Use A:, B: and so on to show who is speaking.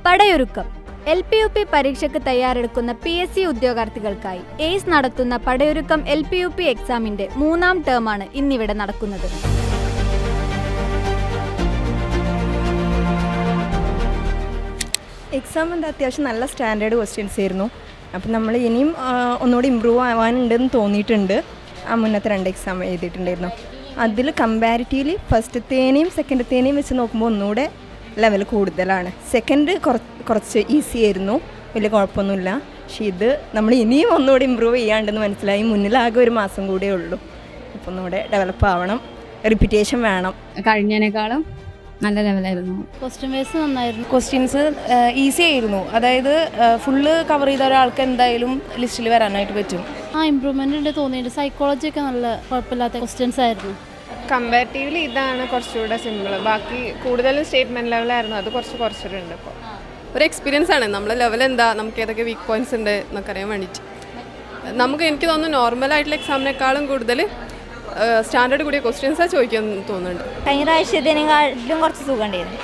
A: പടയൊരുക്കം LPUP പരീക്ഷയ്ക്ക് തയ്യാറെടുക്കുന്ന PSC ഉദ്യോഗാർത്ഥികൾക്കായി ace നടത്തുന്ന പടയൊരുക്കം LPUP എക്സാമിന്റെ 3ാം ടേമാണ് ഇന്നിവിടെ നടക്കുന്നത്.
B: എക്സാം അത്യാവശ്യം നല്ല സ്റ്റാൻഡേർഡ് ക്വസ്റ്റ്യൻസ് ആയിരുന്നു. അപ്പം നമ്മൾ ഇനിയും ഒന്നുകൂടി ഇമ്പ്രൂവ് ആവാനുണ്ടെന്ന് തോന്നിയിട്ടുണ്ട്. മുന്നത്തെ 2 എക്സാം എഴുതിയിട്ടുണ്ടായിരുന്നു. അതിൽ കമ്പാരിറ്റീവ്ലി ഫസ്റ്റത്തേനെയും സെക്കൻഡത്തേനെയും വെച്ച് നോക്കുമ്പോൾ ഒന്നുകൂടെ ലെവൽ കൂടുതലാണ്. സെക്കൻഡ് കുറച്ച് ഈസി ആയിരുന്നു, വലിയ കുഴപ്പമൊന്നുമില്ല. പക്ഷേ ഇത് നമ്മൾ ഇനിയും ഒന്നുകൂടി ഇമ്പ്രൂവ് ചെയ്യാണ്ടെന്ന് മനസ്സിലായി. മുന്നിലാകെ 1 മാസം കൂടിയേ ഉള്ളൂ. അപ്പോൾ ഒന്നുകൂടെ ഡെവലപ്പ് ആവണം, റിപ്പീറ്റേഷൻ വേണം.
C: കഴിഞ്ഞതിനേക്കാളും നല്ല ലെവലായിരുന്നു.
D: ക്വസ്റ്റ്യൻ വൈസ് നന്നായിരുന്നു.
E: ക്വസ്റ്റ്യൻസ് ഈസി ആയിരുന്നു. അതായത് ഫുള്ള് കവർ ചെയ്ത ഒരാൾക്ക് എന്തായാലും ലിസ്റ്റിൽ വരാനായിട്ട് പറ്റും.
D: ഇമ്പ്രൂവ്മെൻ്റ് ഉണ്ട് തോന്നിയിട്ട്. സൈക്കോളജി ഒക്കെ നല്ല കുഴപ്പമില്ലാത്ത ക്വസ്റ്റ്യൻസ് ആയിരുന്നു.
F: കമ്പാരിറ്റീവ്ലി ഇതാണ് കുറച്ചുകൂടെ സിമ്പിൾ. ബാക്കി കൂടുതലും സ്റ്റേറ്റ്മെൻറ്റ് ലെവലായിരുന്നു, അത് കുറച്ചിട്ടുണ്ട്. ഇപ്പോൾ
G: ഒരു എക്സ്പീരിയൻസ് ആണ്. നമ്മളെ ലെവൽ എന്താ, നമുക്ക് ഏതൊക്കെ വീക്ക് പോയിൻറ്റ്സ് ഉണ്ട് എന്നൊക്കെ അറിയാൻ വേണ്ടിയിട്ട്. എനിക്ക് തോന്നുന്നു നോർമലായിട്ടുള്ള എക്സാമിനേക്കാളും കൂടുതൽ സ്റ്റാൻഡേർഡ് കൂടിയ ക്വസ്റ്റ്യൻസാണ് ചോദിക്കാൻ തോന്നുന്നുണ്ട്.
H: കഴിഞ്ഞ പ്രാവശ്യത്തിനെക്കാളും കുറച്ച് സുഖം ഉണ്ടായിരുന്നു.